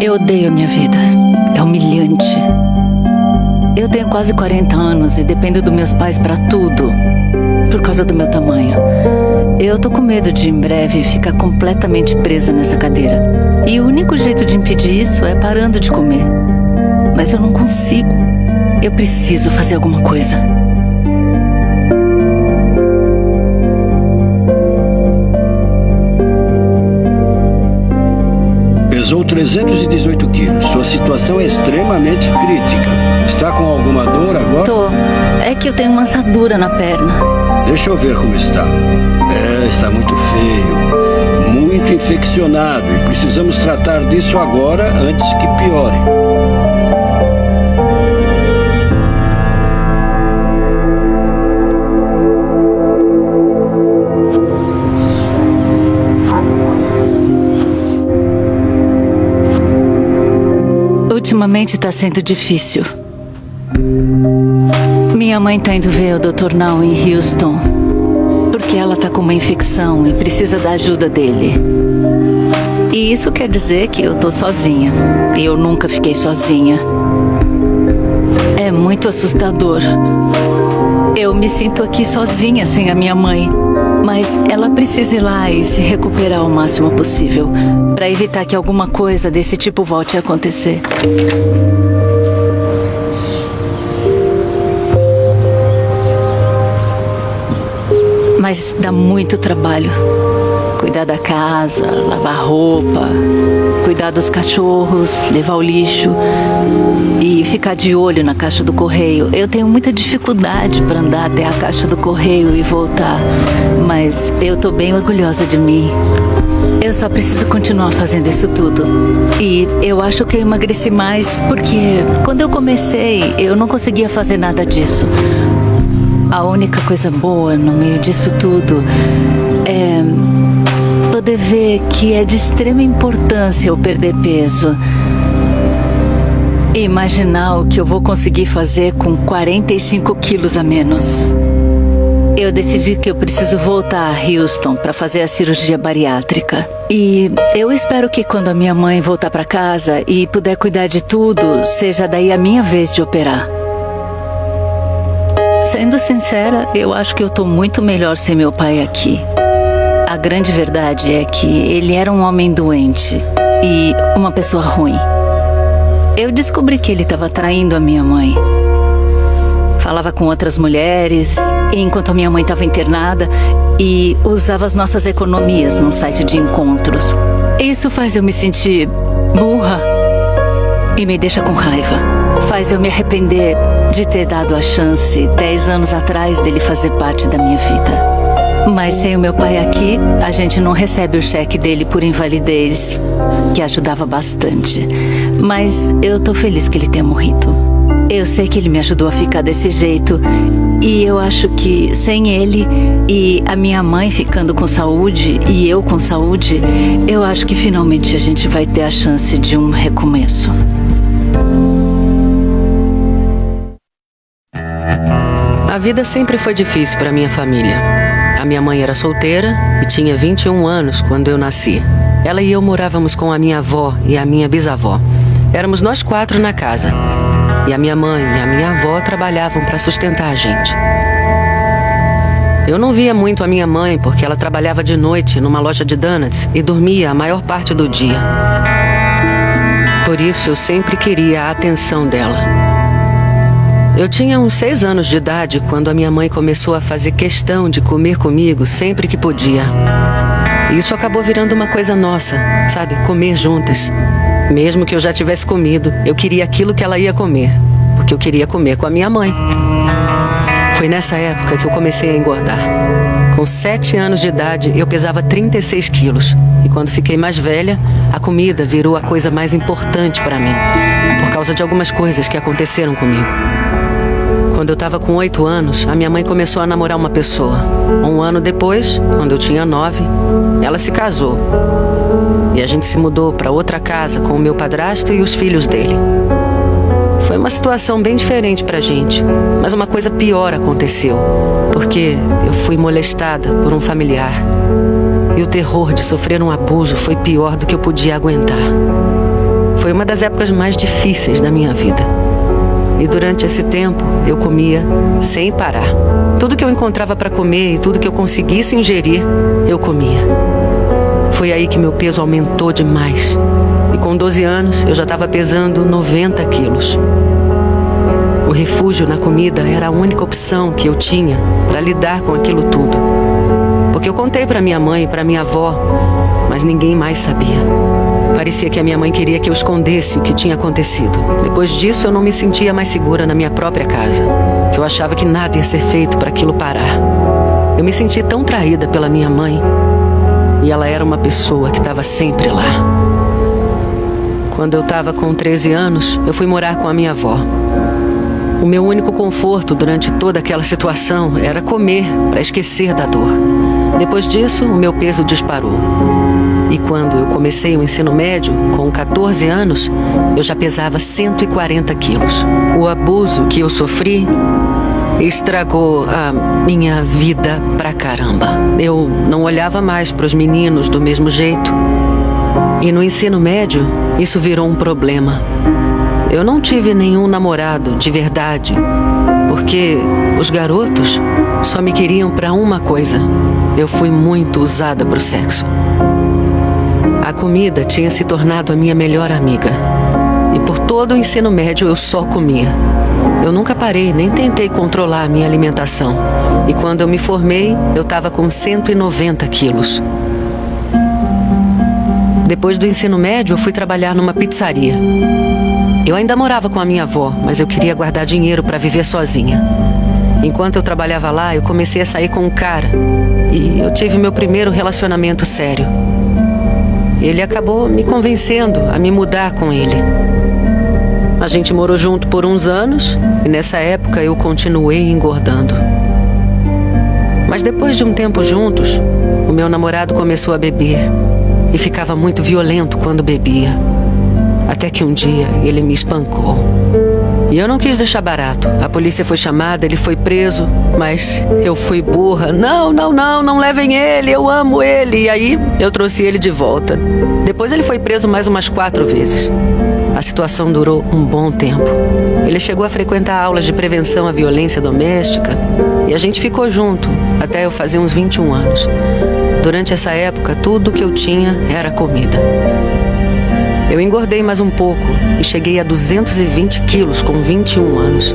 Eu odeio a minha vida. É humilhante. Eu tenho quase 40 anos e dependo dos meus pais pra tudo, por causa do meu tamanho. Eu tô com medo de, em breve, ficar completamente presa nessa cadeira. E o único jeito de impedir isso é parando de comer. Mas eu não consigo. Eu preciso fazer alguma coisa. Pesou 318 quilos. Sua situação é extremamente crítica. Está com alguma dor agora? Tô. É que eu tenho uma assadura na perna. Deixa eu ver como está. Está muito feio. Muito infeccionado. E precisamos tratar disso agora antes que piore. Ultimamente tá sendo difícil. Minha mãe tá indo ver o Dr. Now em Houston, porque ela tá com uma infecção e precisa da ajuda dele. E isso quer dizer que eu tô sozinha. E eu nunca fiquei sozinha. É muito assustador. Eu me sinto aqui sozinha sem a minha mãe. Mas ela precisa ir lá e se recuperar o máximo possível, para evitar que alguma coisa desse tipo volte a acontecer. Mas dá muito trabalho. Cuidar da casa, lavar roupa, cuidar dos cachorros, levar o lixo e ficar de olho na caixa do correio. Eu tenho muita dificuldade para andar até a caixa do correio e voltar, mas eu tô bem orgulhosa de mim. Eu só preciso continuar fazendo isso tudo. E eu acho que eu emagreci mais porque quando eu comecei, eu não conseguia fazer nada disso. A única coisa boa no meio disso tudo é poder ver que é de extrema importância eu perder peso. E imaginar o que eu vou conseguir fazer com 45 quilos a menos. Eu decidi que eu preciso voltar a Houston para fazer a cirurgia bariátrica. E eu espero que quando a minha mãe voltar para casa e puder cuidar de tudo, seja daí a minha vez de operar. Sendo sincera, eu acho que eu tô muito melhor sem meu pai aqui. A grande verdade é que ele era um homem doente e uma pessoa ruim. Eu descobri que ele estava traindo a minha mãe. Falava com outras mulheres, enquanto a minha mãe estava internada, e usava as nossas economias num site de encontros. Isso faz eu me sentir burra e me deixa com raiva. Faz eu me arrepender de ter dado a chance 10 anos atrás dele fazer parte da minha vida. Mas sem o meu pai aqui, a gente não recebe o cheque dele por invalidez, que ajudava bastante. Mas eu tô feliz que ele tenha morrido. Eu sei que ele me ajudou a ficar desse jeito. E eu acho que sem ele e a minha mãe ficando com saúde e eu com saúde, eu acho que finalmente a gente vai ter a chance de um recomeço. A vida sempre foi difícil para minha família. A minha mãe era solteira e tinha 21 anos quando eu nasci. Ela e eu morávamos com a minha avó e a minha bisavó. Éramos nós 4 na casa. E a minha mãe e a minha avó trabalhavam para sustentar a gente. Eu não via muito a minha mãe porque ela trabalhava de noite numa loja de donuts e dormia a maior parte do dia. Por isso eu sempre queria a atenção dela. Eu tinha uns 6 anos de idade quando a minha mãe começou a fazer questão de comer comigo sempre que podia. Isso acabou virando uma coisa nossa, sabe? Comer juntas. Mesmo que eu já tivesse comido, eu queria aquilo que ela ia comer, porque eu queria comer com a minha mãe. Foi nessa época que eu comecei a engordar. Com 7 anos de idade, eu pesava 36 quilos. E quando fiquei mais velha, a comida virou a coisa mais importante para mim, por causa de algumas coisas que aconteceram comigo. Quando eu estava com 8 anos, a minha mãe começou a namorar uma pessoa. Um ano depois, quando eu tinha 9, ela se casou. E a gente se mudou para outra casa com o meu padrasto e os filhos dele. Foi uma situação bem diferente pra gente, mas uma coisa pior aconteceu, porque eu fui molestada por um familiar. E o terror de sofrer um abuso foi pior do que eu podia aguentar. Foi uma das épocas mais difíceis da minha vida. E durante esse tempo, eu comia sem parar. Tudo que eu encontrava para comer e tudo que eu conseguisse ingerir, eu comia. Foi aí que meu peso aumentou demais. E com 12 anos, eu já estava pesando 90 quilos. O refúgio na comida era a única opção que eu tinha para lidar com aquilo tudo. Porque eu contei para minha mãe e para minha avó, mas ninguém mais sabia. Parecia que a minha mãe queria que eu escondesse o que tinha acontecido. Depois disso, eu não me sentia mais segura na minha própria casa, que eu achava que nada ia ser feito para aquilo parar. Eu me senti tão traída pela minha mãe, e ela era uma pessoa que estava sempre lá. Quando eu estava com 13 anos, eu fui morar com a minha avó. O meu único conforto durante toda aquela situação era comer para esquecer da dor. Depois disso, o meu peso disparou. E quando eu comecei o ensino médio, com 14 anos, eu já pesava 140 quilos. O abuso que eu sofri estragou a minha vida pra caramba. Eu não olhava mais para os meninos do mesmo jeito. E no ensino médio, isso virou um problema. Eu não tive nenhum namorado de verdade, porque os garotos só me queriam para uma coisa. Eu fui muito usada pro sexo. A comida tinha se tornado a minha melhor amiga. E por todo o ensino médio eu só comia. Eu nunca parei, nem tentei controlar a minha alimentação. E quando eu me formei, eu estava com 190 quilos. Depois do ensino médio, eu fui trabalhar numa pizzaria. Eu ainda morava com a minha avó, mas eu queria guardar dinheiro para viver sozinha. Enquanto eu trabalhava lá, eu comecei a sair com um cara. E eu tive meu primeiro relacionamento sério. Ele acabou me convencendo a me mudar com ele. A gente morou junto por uns anos e nessa época eu continuei engordando. Mas depois de um tempo juntos, o meu namorado começou a beber e ficava muito violento quando bebia. Até que um dia ele me espancou. E eu não quis deixar barato. A polícia foi chamada, ele foi preso, mas eu fui burra. Não levem ele, eu amo ele. E aí eu trouxe ele de volta. Depois ele foi preso mais umas 4 vezes. A situação durou um bom tempo. Ele chegou a frequentar aulas de prevenção à violência doméstica e a gente ficou junto até eu fazer uns 21 anos. Durante essa época, tudo que eu tinha era comida. Eu engordei mais um pouco e cheguei a 220 quilos com 21 anos.